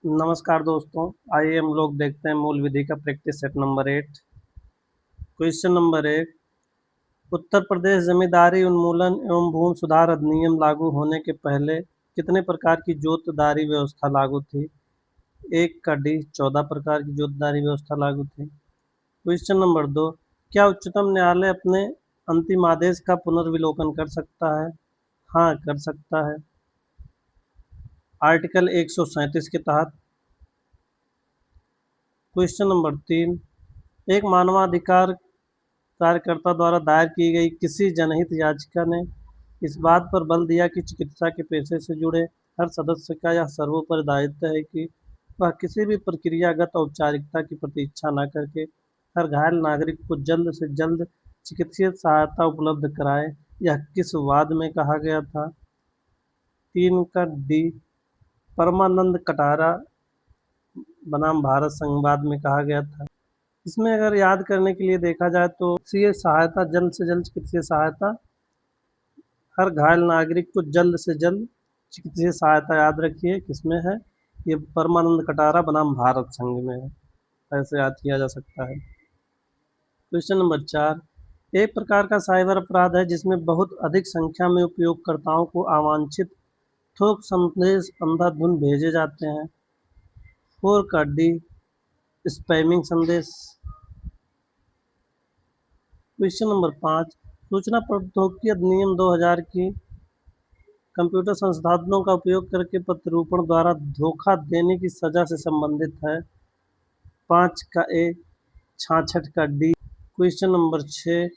नमस्कार दोस्तों, आइए हम लोग देखते हैं मूल विधि का practice set number 8। Question number 1। Uttar Pradesh जमींदारी उन्मूलन एवं भूमि सुधार अधिनियम लागू होने के पहले कितने प्रकार की जोतदारी व्यवस्था लागू थी? 1 का डी 14 प्रकार की जोतदारी व्यवस्था लागू थी। Question number 2। क्या उच्चतम न्यायालय अपने अंतिम आदेश का पुनर्विलोकन कर सकता है? हाँ, कर सकता है। आर्टिकल 137 के तहत। Question number 3। एक मानवाधिकार कार्यकर्ता द्वारा दायर की गई किसी जनहित याचिका ने इस बात पर बल दिया कि चिकित्सा के पेशे से जुड़े हर सदस्य का यह सर्वोपरि दायित्व है कि वह किसी भी प्रक्रियागत औपचारिकता की प्रतीक्षा न करके हर घायल नागरिक को जल्द से जल्द चिकित्सीय सहायता उपलब्ध कराए। यह किस वाद में कहा गया था? 3 का डी परमानंद कटारा बनाम भारत संघवाद में कहा गया था। इसमें अगर याद करने के लिए देखा जाए तो चिकित्सीय सहायता, जल्द से जल्द चिकित्सीय सहायता, हर घायल नागरिक को जल्द से जल्द चिकित्सीय सहायता याद रखिए किसमें है, ये परमानंद कटारा बनाम भारत संघ में है। ऐसे याद किया जा सकता है। Question number 4। एक प्रकार का साइबर अपराध है जिसमें बहुत अधिक संख्या में उपयोगकर्ताओं को अवांछित थोक संदेश अंधाधुंध भेजे जाते हैं। 4 का डी स्पैमिंग संदेश। Question number 5। सूचना प्रौद्योगिकी अधिनियम 2000 की कंप्यूटर संसाधनों का उपयोग करके प्रत्यारोपण द्वारा धोखा देने की सजा से संबंधित है। 5 का ए 66 का डी। Question number 6।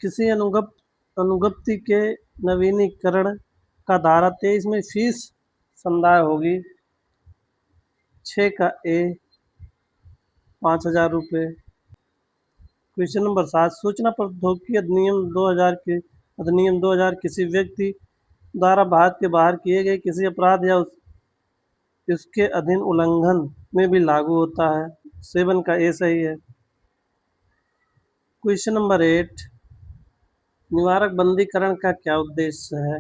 किसी अनुज्ञप्ति के नवीनीकरण का धारा 23 में फीस संदाय होगी। 6 का ए 5,000 रुपये। Question number 7। सूचना प्रौद्योगिकी अधिनियम 2000 किसी व्यक्ति द्वारा भारत के बाहर किए गए किसी अपराध या इसके अधीन उल्लंघन में भी लागू होता है। 7 का ए सही है। Question number 8। निवारक बंदीकरण का क्या उद्देश्य है?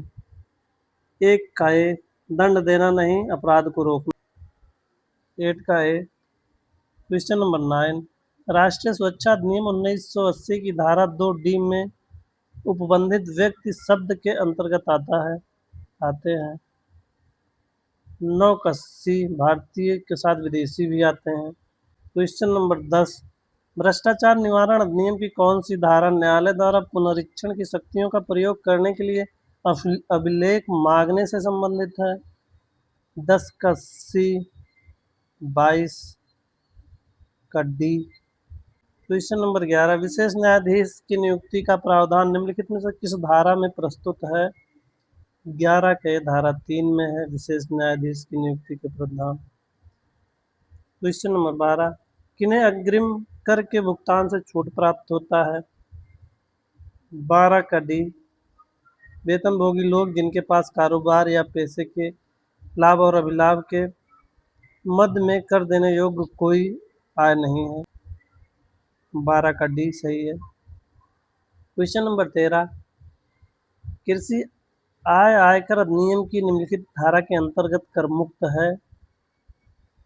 1 का ए दंड देना नहीं, अपराध को रोकना। 8 का ए। Question number 9। राष्ट्रीय सुरक्षा अधिनियम 1980 की धारा 2D में उपबंधित व्यक्ति शब्द के अंतर्गत आते हैं। 9 का सी भारतीय के साथ विदेशी भी आते हैं। Question number 10। भ्रष्टाचार निवारण अधिनियम की कौन सी धारा न्यायालय द्वारा पुनरीक्षण की शक्तियों का प्रयोग करने के लिए अभिलेख मांगने से संबंधित है? 10 का सी 22 का डी। Question number 11। विशेष न्यायाधीश की नियुक्ति का प्रावधान निम्नलिखित में से किस धारा में प्रस्तुत है? 11 के धारा 3 में है विशेष न्यायाधीश की नियुक्ति के प्रावधान। Question number 12। किन्हें अग्रिम कर के भुगतान से छूट प्राप्त होता है? 12 का डी वेतनभोगी लोग जिनके पास कारोबार या पेशे के लाभ और अभिलाभ के मद में कर देने योग्य कोई आय नहीं है। 12 का डी सही है। Question number 13। कृषि आयकर अधिनियम की निम्नलिखित धारा के अंतर्गत करमुक्त है?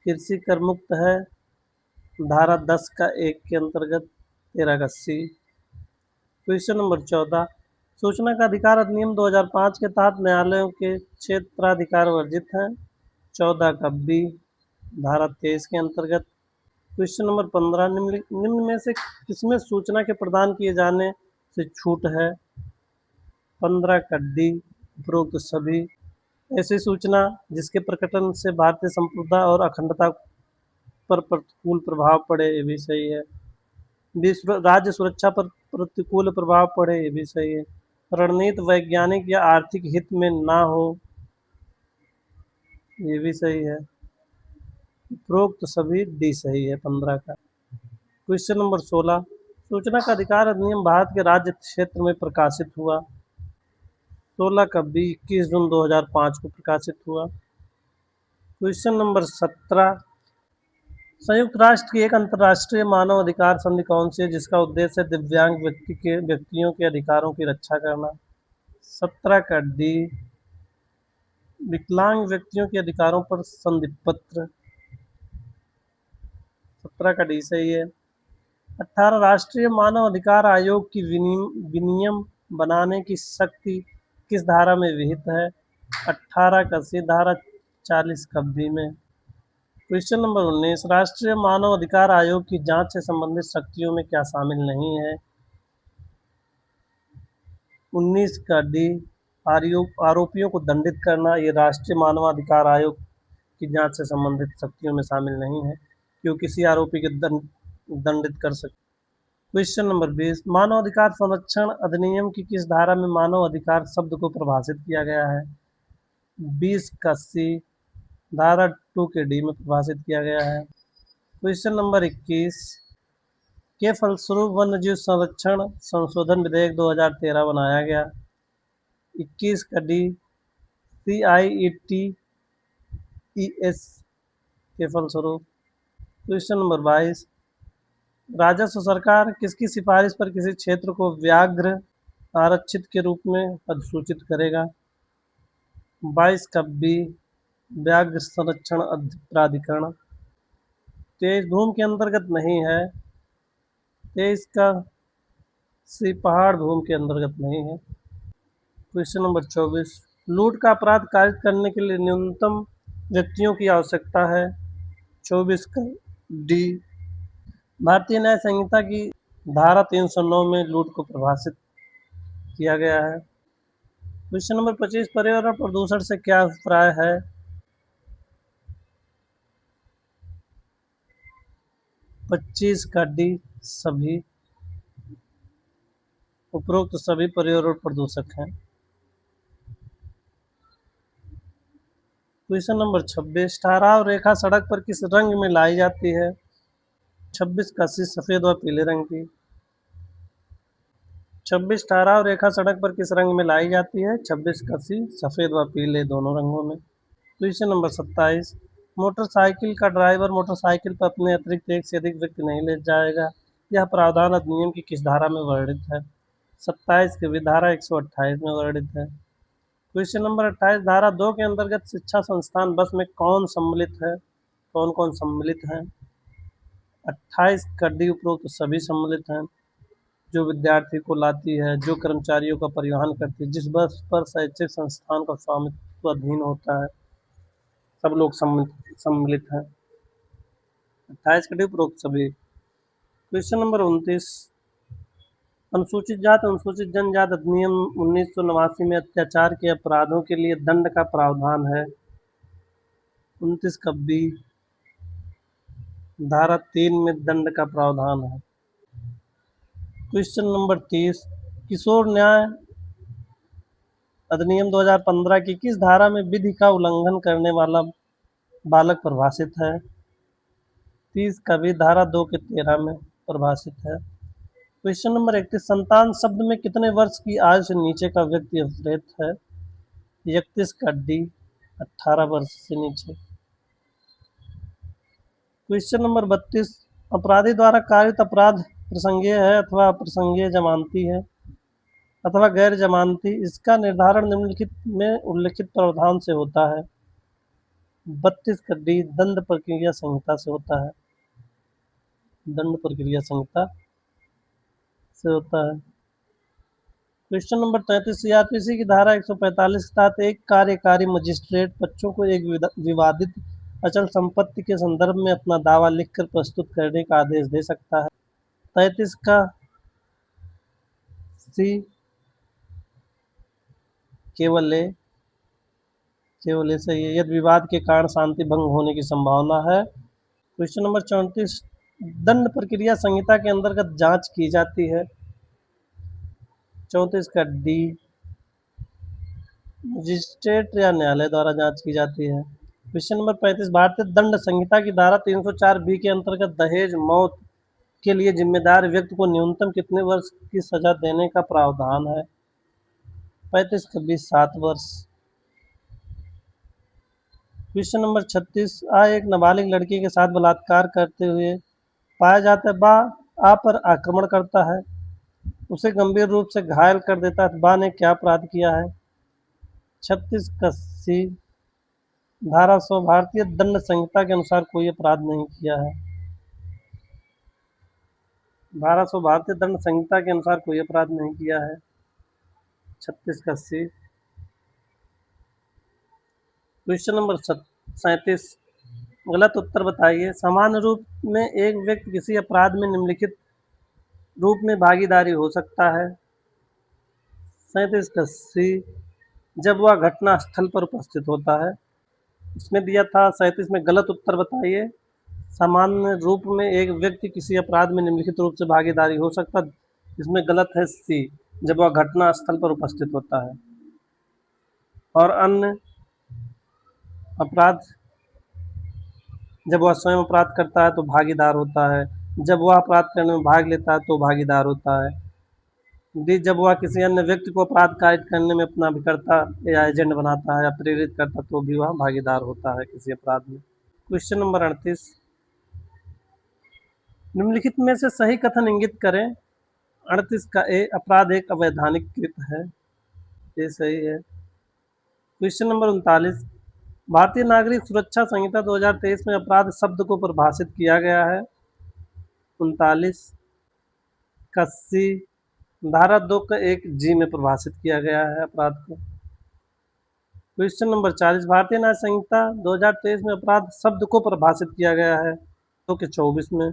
कृषि करमुक्त है धारा 10 का 1 के अंतर्गत। 13 का सी। Question number 14। सूचना का अधिकार अधिनियम 2005 के तहत न्यायालयों के क्षेत्राधिकार वर्जित हैं। 14 का बी धारा 23 के अंतर्गत। Question number 15। निम्न में से किसमें सूचना के प्रदान किए जाने से छूट है? 15 का डी उपरोक्त सभी। ऐसी सूचना जिसके प्रकटन से भारतीय संप्रभुता और अखंडता पर प्रतिकूल प्रभाव पड़े, ये भी सही है। विश्व राज्य सुरक्षा पर प्रतिकूल प्रभाव पड़े, ये भी सही है। रणनीति वैज्ञानिक या आर्थिक हित में ना हो, ये भी सही है। उपरोक्त सभी डी सही है 15 का। Question number 16। सूचना का अधिकार अधिनियम भारत के राज्य क्षेत्र में प्रकाशित हुआ। 16 का बी 21 जून 2005 को प्रकाशित हुआ। Question number 17। संयुक्त राष्ट्र की एक अंतर्राष्ट्रीय मानव अधिकार संधि कौन सी है जिसका उद्देश्य है दिव्यांग व्यक्तियों के अधिकारों की रक्षा करना? 17 का डी विकलांग व्यक्तियों के अधिकारों पर संधि पत्र। 17 का डी सही है। 18 राष्ट्रीय मानव अधिकार आयोग की विनियम बनाने की शक्ति किस धारा में विहित है? 18 का सी, धारा 40 का बी में। क्वेश्चन नंबर 19, राष्ट्रीय मानव अधिकार आयोग की जांच से संबंधित शक्तियों में क्या शामिल नहीं है? 19 का डी, आरोपियों को दंडित करना, ये राष्ट्रीय मानवाधिकार आयोग की जांच से संबंधित शक्तियों में शामिल नहीं है, क्योंकि किसी आरोपी के दंडित कर सकते। क्वेश्चन नंबर 20, मानव अधिकार संरक्षण अधिनियम की किस धारा में मानव अधिकार शब्द को परिभाषित किया गया है? 20 का सी, धारा 2 के डी में परिभाषित किया गया है। क्वेश्चन नंबर 21 के फलस्वरूप वन्यजीव संरक्षण संशोधन विधेयक 2013 बनाया गया। 21 का डी, CIETES के फलस्वरूप। क्वेश्चन नंबर 22, राजस्व सरकार किसकी सिफारिश पर किसी क्षेत्र को व्याघ्र आरक्षित के रूप में अधिसूचित करेगा? 22 का बी, व्याघ्र संरक्षण प्राधिकरण। 23 भूमि के अंतर्गत नहीं है। 23 का सी, पहाड़ भूमि के अंतर्गत नहीं है। क्वेश्चन नंबर 24, लूट का अपराध कारित करने के लिए न्यूनतम व्यक्तियों की आवश्यकता है। 24 का डी, भारतीय न्याय संहिता की धारा 309 में लूट को परिभाषित किया गया है। क्वेश्चन नंबर 25, पर्यावरण प्रदूषण से क्या अभिप्राय है? 25 का डी, सभी, उपरोक्त सभी पर्यावरण प्रदूषक हैं। क्वेश्चन नंबर 26, ठहराव रेखा सड़क पर किस रंग में लाई जाती है? 26 का सी, सफेद व पीले रंग की। 26, ठहराव रेखा सड़क पर किस रंग में लाई जाती है? 26 का सी, सफेद व पीले दोनों रंगों में। क्वेश्चन नंबर 27, मोटरसाइकिल का ड्राइवर मोटरसाइकिल पर अपने अतिरिक्त एक से अधिक व्यक्ति नहीं ले जाएगा, यह प्रावधान अधिनियम की किस धारा में वर्णित है? 27 की धारा 128 में वर्णित है। क्वेश्चन नंबर 28, धारा 2 के अंतर्गत शिक्षा संस्थान बस में कौन सम्मिलित है? कौन कौन सम्मिलित हैं? 28 का डी, उपरोक्त सभी सम्मिलित हैं। जो विद्यार्थी को लाती है, जो कर्मचारियों का परिवहन करती है, जिस बस पर शैक्षिक संस्थान का स्वामित्व अधीन होता है, सब लोग सम्मिलित हैं। 28 का डी, उपरोक्त सभी। क्वेश्चन नंबर 29, अनुसूचित जाति अनुसूचित जनजाति अधिनियम 1989 में अत्याचार के अपराधों के लिए दंड का प्रावधान है। 29 का बी, धारा 3 में दंड का प्रावधान है। क्वेश्चन नंबर 30, किशोर न्याय अधिनियम 2015 की किस धारा में विधि का उल्लंघन करने वाला बालक परिभाषित है? 30 का भी, धारा 2 के 13 में परिभाषित है। क्वेश्चन नंबर 31, संतान शब्द में कितने वर्ष की आयु से नीचे का व्यक्ति अभिप्रेत है? 31 का डी, 18 वर्ष से नीचे। क्वेश्चन नंबर 32, अपराधी द्वारा कारित अपराध प्रसंगीय है अथवा अप्रसंगीय जमानती है अथवा गैर जमानती, इसका निर्धारण निम्नलिखित में उल्लिखित प्रावधान से होता है। 32 का डी, दंड प्रक्रिया संहिता से होता है। दंड प्रक्रिया संहिता से होता है। क्वेश्चन नंबर 33, CRPC की धारा 145 के तहत एक कार्यकारी मजिस्ट्रेट पक्षों को एक विवादित अचल संपत्ति के संदर्भ में अपना दावा लिखकर प्रस्तुत करने का आदेश दे सकता है। 33 का सी, केवल ए सही है, यदि विवाद के कारण शांति भंग होने की संभावना है। क्वेश्चन नंबर 34, दंड प्रक्रिया संहिता के अंतर्गत जांच की जाती है। 34 का डी, मजिस्ट्रेट या न्यायालय द्वारा जांच की जाती है। क्वेश्चन नंबर 35, भारतीय दंड संहिता की धारा 304 बी के अंतर्गत दहेज मौत के लिए जिम्मेदार व्यक्ति को न्यूनतम कितने वर्ष की सजा देने का प्रावधान है? 35 का बी, 7 वर्ष। क्वेश्चन नंबर 36, एक नाबालिग लड़की के साथ बलात्कार करते हुए पाया जाता है, बा आ पर आक्रमण करता है, उसे गंभीर रूप से घायल कर देता है, बा ने क्या अपराध किया है? 36 का सी, धारा 100, भारतीय दंड संहिता के अनुसार कोई अपराध नहीं किया है। 1200 भारतीय दंड संहिता के अनुसार कोई अपराध नहीं किया है। 36 का सी। क्वेश्चन नंबर 37, गलत उत्तर बताइए। सामान्य रूप में एक व्यक्ति किसी अपराध में निम्नलिखित रूप में भागीदारी हो सकता है। 37 का सी, जब वह घटना स्थल पर उपस्थित होता है। इसमें दिया था 37 में गलत उत्तर बताइए। सामान्य रूप में एक व्यक्ति किसी अपराध में निम्नलिखित रूप से भागीदारी हो सकता है। इसमें गलत है सी, जब वह घटना स्थल पर उपस्थित होता है। और अन्य अपराध, जब वह स्वयं अपराध करता है तो भागीदार होता है। जब वह अपराध करने में भाग लेता है तो भागीदार होता है। डी, जब वह किसी अन्य व्यक्ति को अपराध कायद करने में अपना अभिकर्ता या एजेंट बनाता है या प्रेरित करता है तो भी वह भागीदार होता है किसी अपराध में। क्वेश्चन नंबर 38, निम्नलिखित में से सही कथन इंगित करें। 38 का ए, अपराध एक अवैधानिक कृत है। ये सही है। क्वेश्चन नंबर 39, भारतीय नागरिक सुरक्षा संहिता 2023 में अपराध शब्द को परिभाषित किया गया है। 39 का सी, धारा 2 का 1 जी में परिभाषित किया गया है अपराध को। क्वेश्चन नंबर 40, भारतीय न्याय संहिता 2023 में अपराध शब्द को परिभाषित किया गया है 2 के 24 में।